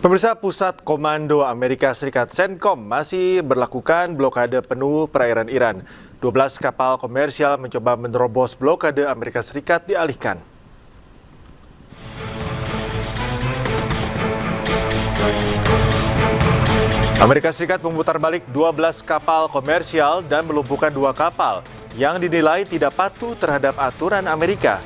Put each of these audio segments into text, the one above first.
Pemirsa, Pusat Komando Amerika Serikat CENTCOM masih berlakukan blokade penuh perairan Iran. 12 kapal komersial mencoba menerobos blokade Amerika Serikat dialihkan. Amerika Serikat memutar balik 12 kapal komersial dan melumpuhkan 2 kapal yang dinilai tidak patuh terhadap aturan Amerika.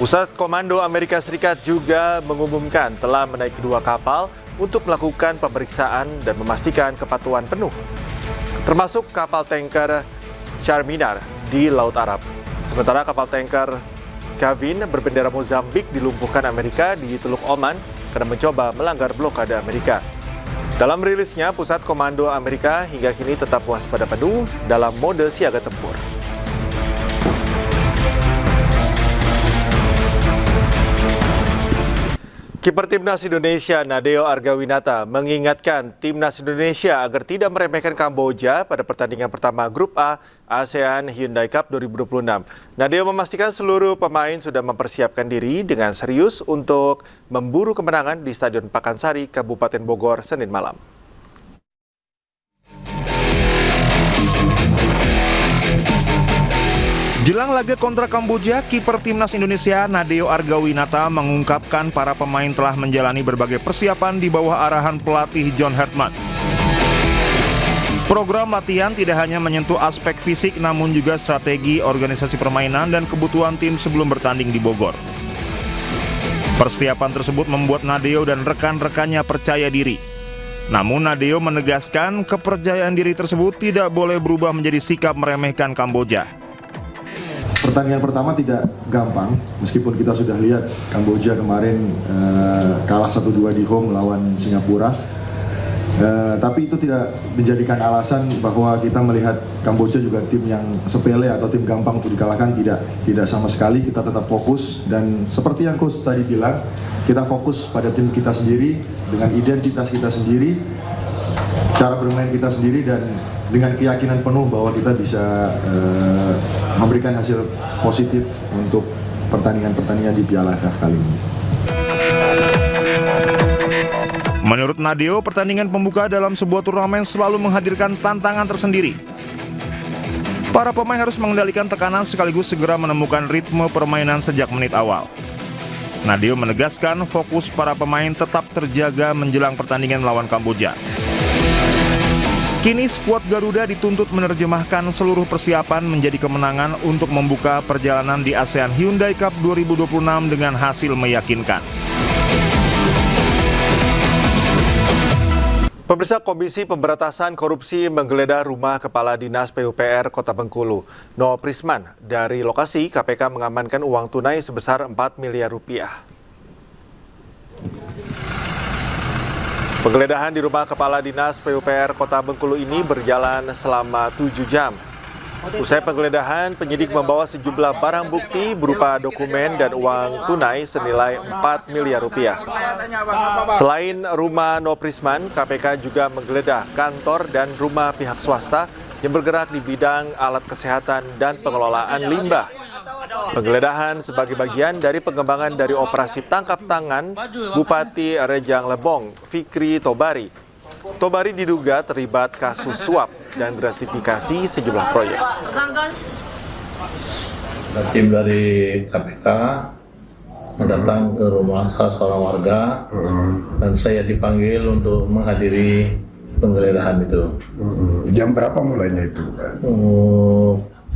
Pusat Komando Amerika Serikat juga mengumumkan telah menaiki 2 kapal untuk melakukan pemeriksaan dan memastikan kepatuhan penuh, termasuk kapal tanker Charminar di Laut Arab. Sementara kapal tanker Gavin berbendera Mozambik dilumpuhkan Amerika di Teluk Oman karena mencoba melanggar blokade Amerika. Dalam rilisnya, Pusat Komando Amerika hingga kini tetap waspada penuh dalam mode siaga tempur. Kiper Timnas Indonesia Nadeo Argawinata mengingatkan Timnas Indonesia agar tidak meremehkan Kamboja pada pertandingan pertama Grup A ASEAN Hyundai Cup 2026. Nadeo memastikan seluruh pemain sudah mempersiapkan diri dengan serius untuk memburu kemenangan di Stadion Pakansari, Kabupaten Bogor, Senin malam. Jelang laga kontra Kamboja, kiper Timnas Indonesia Nadeo Argawinata mengungkapkan para pemain telah menjalani berbagai persiapan di bawah arahan pelatih John Hartman. Program latihan tidak hanya menyentuh aspek fisik namun juga strategi, organisasi permainan dan kebutuhan tim sebelum bertanding di Bogor. Persiapan tersebut membuat Nadeo dan rekan-rekannya percaya diri. Namun Nadeo menegaskan kepercayaan diri tersebut tidak boleh berubah menjadi sikap meremehkan Kamboja. Pertandingan pertama tidak gampang, meskipun kita sudah lihat Kamboja kemarin kalah 1-2 di home melawan Singapura. Tapi itu tidak menjadikan alasan bahwa kita melihat Kamboja juga tim yang sepele atau tim gampang untuk dikalahkan, tidak sama sekali. Kita tetap fokus dan seperti yang coach tadi bilang, kita fokus pada tim kita sendiri dengan identitas kita sendiri, cara bermain kita sendiri dan dengan keyakinan penuh bahwa kita bisa memberikan hasil positif untuk pertandingan-pertandingan di Piala AFF kali ini. Menurut Nadeo, pertandingan pembuka dalam sebuah turnamen selalu menghadirkan tantangan tersendiri. Para pemain harus mengendalikan tekanan sekaligus segera menemukan ritme permainan sejak menit awal. Nadeo menegaskan fokus para pemain tetap terjaga menjelang pertandingan melawan Kamboja. Kini skuad Garuda dituntut menerjemahkan seluruh persiapan menjadi kemenangan untuk membuka perjalanan di ASEAN Hyundai Cup 2026 dengan hasil meyakinkan. Pemirsa, Komisi Pemberantasan Korupsi menggeledah rumah Kepala Dinas PUPR Kota Bengkulu, Noah Prisman. Dari lokasi, KPK mengamankan uang tunai sebesar 4 miliar rupiah. Penggeledahan di rumah Kepala Dinas PUPR Kota Bengkulu ini berjalan selama 7 jam. Usai penggeledahan, penyidik membawa sejumlah barang bukti berupa dokumen dan uang tunai senilai 4 miliar rupiah. Selain rumah Noah Prisman, KPK juga menggeledah kantor dan rumah pihak swasta yang bergerak di bidang alat kesehatan dan pengelolaan limbah. Penggeledahan sebagai bagian dari pengembangan dari operasi tangkap tangan Bupati Rejang Lebong, Fikri Tobari. Tobari diduga terlibat kasus suap dan gratifikasi sejumlah proyek. Tim dari KPK mendatang ke rumah salah seorang warga dan saya dipanggil untuk menghadiri penggeledahan itu. Jam berapa mulainya itu, Pak?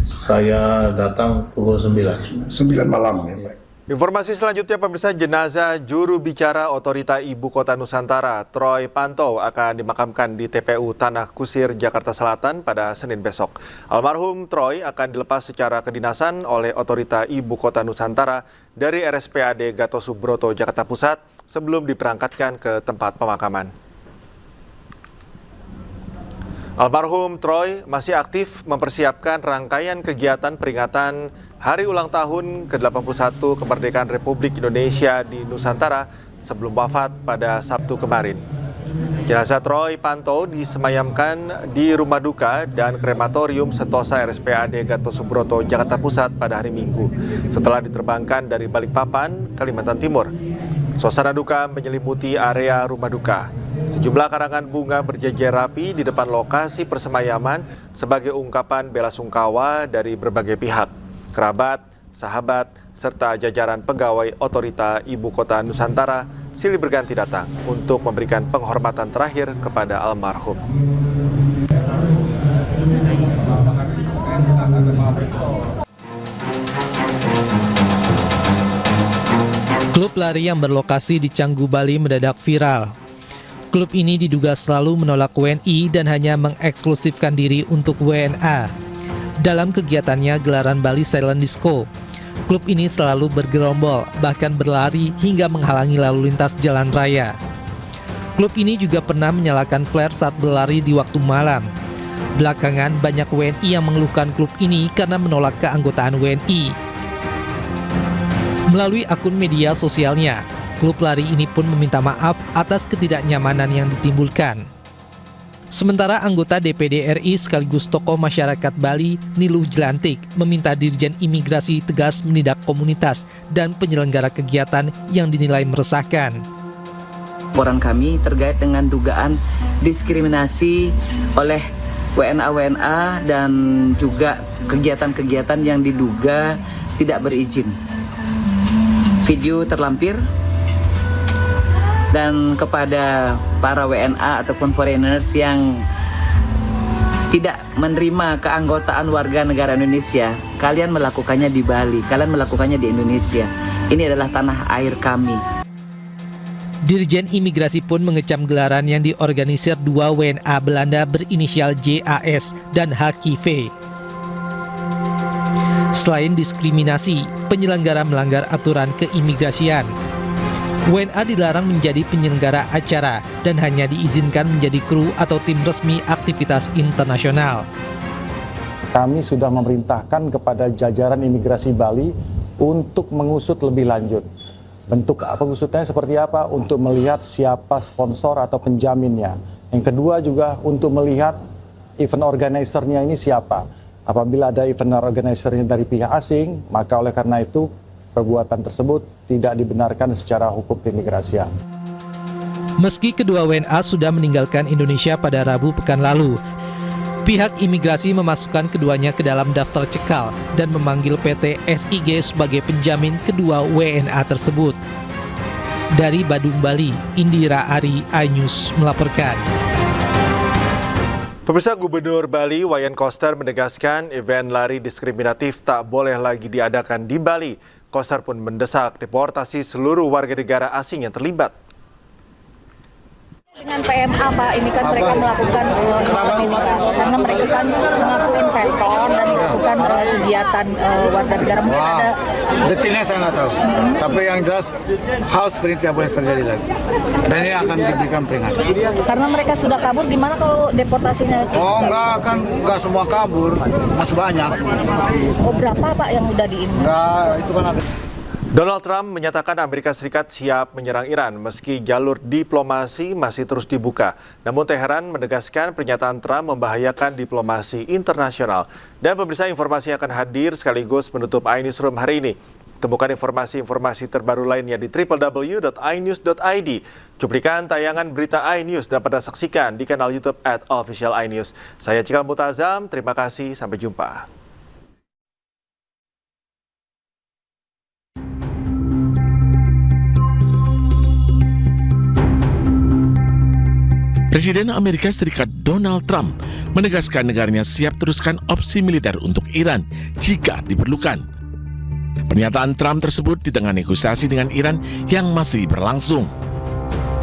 Saya datang pukul 9 malam ya, Pak. Informasi selanjutnya, pemirsa, jenazah juru bicara Otorita Ibu Kota Nusantara, Troy Panto, akan dimakamkan di TPU Tanah Kusir, Jakarta Selatan pada Senin besok. Almarhum Troy akan dilepas secara kedinasan oleh Otorita Ibu Kota Nusantara dari RSPAD Gatot Subroto, Jakarta Pusat, sebelum diberangkatkan ke tempat pemakaman. Almarhum Troy masih aktif mempersiapkan rangkaian kegiatan peringatan Hari Ulang Tahun ke-81 Kemerdekaan Republik Indonesia di Nusantara sebelum wafat pada Sabtu kemarin. Jenazah Troy Panto disemayamkan di rumah duka dan krematorium Sentosa RSPAD Gatot Subroto, Jakarta Pusat pada hari Minggu setelah diterbangkan dari Balikpapan, Kalimantan Timur. Suasana duka menyelimuti area rumah duka. Sejumlah karangan bunga berjejer rapi di depan lokasi persemayaman sebagai ungkapan bela sungkawa dari berbagai pihak. Kerabat, sahabat, serta jajaran pegawai otorita Ibu Kota Nusantara silih berganti datang untuk memberikan penghormatan terakhir kepada almarhum. Klub lari yang berlokasi di Canggu, Bali mendadak viral. Klub ini diduga selalu menolak WNI dan hanya mengeksklusifkan diri untuk WNA. Dalam kegiatannya gelaran Bali Silent Disco, klub ini selalu bergerombol, bahkan berlari hingga menghalangi lalu lintas jalan raya. Klub ini juga pernah menyalakan flare saat berlari di waktu malam. Belakangan banyak WNI yang mengeluhkan klub ini karena menolak keanggotaan WNI. Melalui akun media sosialnya, klub lari ini pun meminta maaf atas ketidaknyamanan yang ditimbulkan. Sementara anggota DPD RI sekaligus tokoh masyarakat Bali, Niluh Jelantik, meminta Dirjen Imigrasi tegas menindak komunitas dan penyelenggara kegiatan yang dinilai meresahkan. Laporan kami terkait dengan dugaan diskriminasi oleh WNA dan juga kegiatan-kegiatan yang diduga tidak berizin. Video terlampir dan kepada para WNA ataupun foreigners yang tidak menerima keanggotaan warga negara Indonesia, kalian melakukannya di Bali, kalian melakukannya di Indonesia. Ini adalah tanah air kami. Dirjen Imigrasi pun mengecam gelaran yang diorganisir dua WNA Belanda berinisial JAS dan HKV. Selain diskriminasi, penyelenggara melanggar aturan keimigrasian. WNA dilarang menjadi penyelenggara acara dan hanya diizinkan menjadi kru atau tim resmi aktivitas internasional. Kami sudah memerintahkan kepada jajaran imigrasi Bali untuk mengusut lebih lanjut. Bentuk pengusutannya seperti apa? Untuk melihat siapa sponsor atau penjaminnya. Yang kedua juga untuk melihat event organizer-nya ini siapa. Apabila ada event organizer-nya dari pihak asing, maka oleh karena itu perbuatan tersebut tidak dibenarkan secara hukum keimigrasian. Meski kedua WNA sudah meninggalkan Indonesia pada Rabu pekan lalu, pihak imigrasi memasukkan keduanya ke dalam daftar cekal dan memanggil PT SIG sebagai penjamin kedua WNA tersebut. Dari Badung, Bali, Indira Ari, iNews melaporkan. Pemirsa, Gubernur Bali Wayan Koster menegaskan event lari diskriminatif tak boleh lagi diadakan di Bali. Koster pun mendesak deportasi seluruh warga negara asing yang terlibat. Dengan PMA Pak, ini kan mereka melakukan ini Pak, karena mereka kan mengaku investor dan melakukan kegiatan warga negara. Mungkin ada detailnya saya nggak tahu, tapi yang jelas hal seperti itu tidak boleh terjadi lagi. Dan ini akan diberikan peringatan. Karena mereka sudah kabur, gimana kalau deportasinya? Oh nggak semua kabur, masih banyak. Oh berapa Pak yang udah diimbang? Nggak, itu kan ada. Donald Trump menyatakan Amerika Serikat siap menyerang Iran meski jalur diplomasi masih terus dibuka. Namun Teheran menegaskan pernyataan Trump membahayakan diplomasi internasional. Dan pemirsa, informasi akan hadir sekaligus menutup iNewsroom hari ini. Temukan informasi-informasi terbaru lainnya di www.inews.id. Cuplikan tayangan berita iNews dapat Anda saksikan di kanal YouTube @officialinews. Saya Cikal Mutazam, terima kasih, sampai jumpa. Presiden Amerika Serikat Donald Trump menegaskan negaranya siap teruskan opsi militer untuk Iran jika diperlukan. Pernyataan Trump tersebut di tengah negosiasi dengan Iran yang masih berlangsung.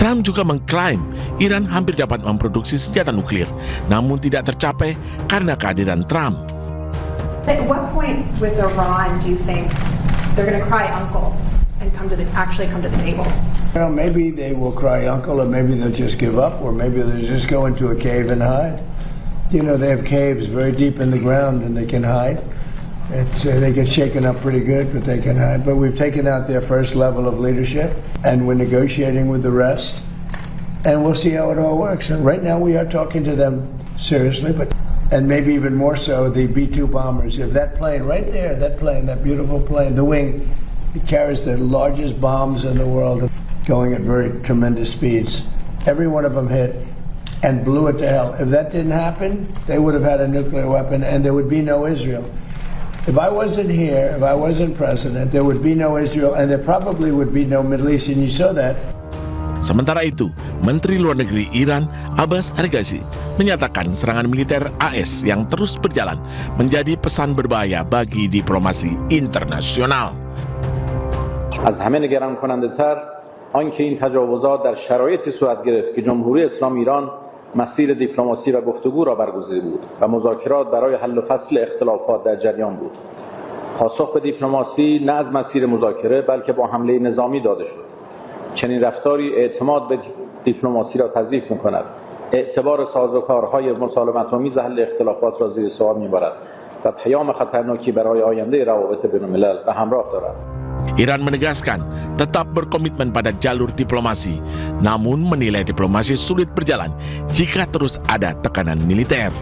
Trump juga mengklaim Iran hampir dapat memproduksi senjata nuklir, namun tidak tercapai karena kehadiran Trump. At what point with Iran do you think they're going to cry uncle and actually come to the table? Well, maybe they will cry uncle, or maybe they'll just give up, or maybe they'll just go into a cave and hide. You know, they have caves very deep in the ground and they can hide. They get shaken up pretty good, but they can hide. But we've taken out their first level of leadership, and we're negotiating with the rest, and we'll see how it all works. And right now we are talking to them seriously, and maybe even more so, the B-2 bombers. If that plane right there, that plane, that beautiful plane, the wing, it carries the largest bombs in the world. going at very tremendous speeds. Every one of them hit and blew it to hell. If that didn't happen, they would have had a nuclear weapon and there would be no Israel. If I wasn't here, if I wasn't president, there would be no Israel and there probably would be no Middle East, and you saw that. Sementara itu, Menteri Luar Negeri Iran, Abbas Araghchi, menyatakan serangan militer AS yang terus berjalan menjadi pesan berbahaya bagi diplomasi internasional. از همه نگران کننده تر آنکه این تجاوزات در شرایطی صورت گرفت که جمهوری اسلامی ایران مسیر دیپلماسی و گفتگو را برگزیده بود و مذاکرات برای حل و فصل اختلافات در جریان بود. پاسخ به دیپلماسی نه از مسیر مذاکره بلکه با حمله نظامی داده شد. چنین رفتاری اعتماد به دیپلماسی را تضعیف می‌کند. اعتبار سازوکارهای مسالمت‌آمیز حل اختلافات را زیر سوال می‌برد و پیام خطرناکی برای آینده روابط بین‌الملل به همراه دارد. Iran menegaskan tetap berkomitmen pada jalur diplomasi, namun menilai diplomasi sulit berjalan jika terus ada tekanan militer.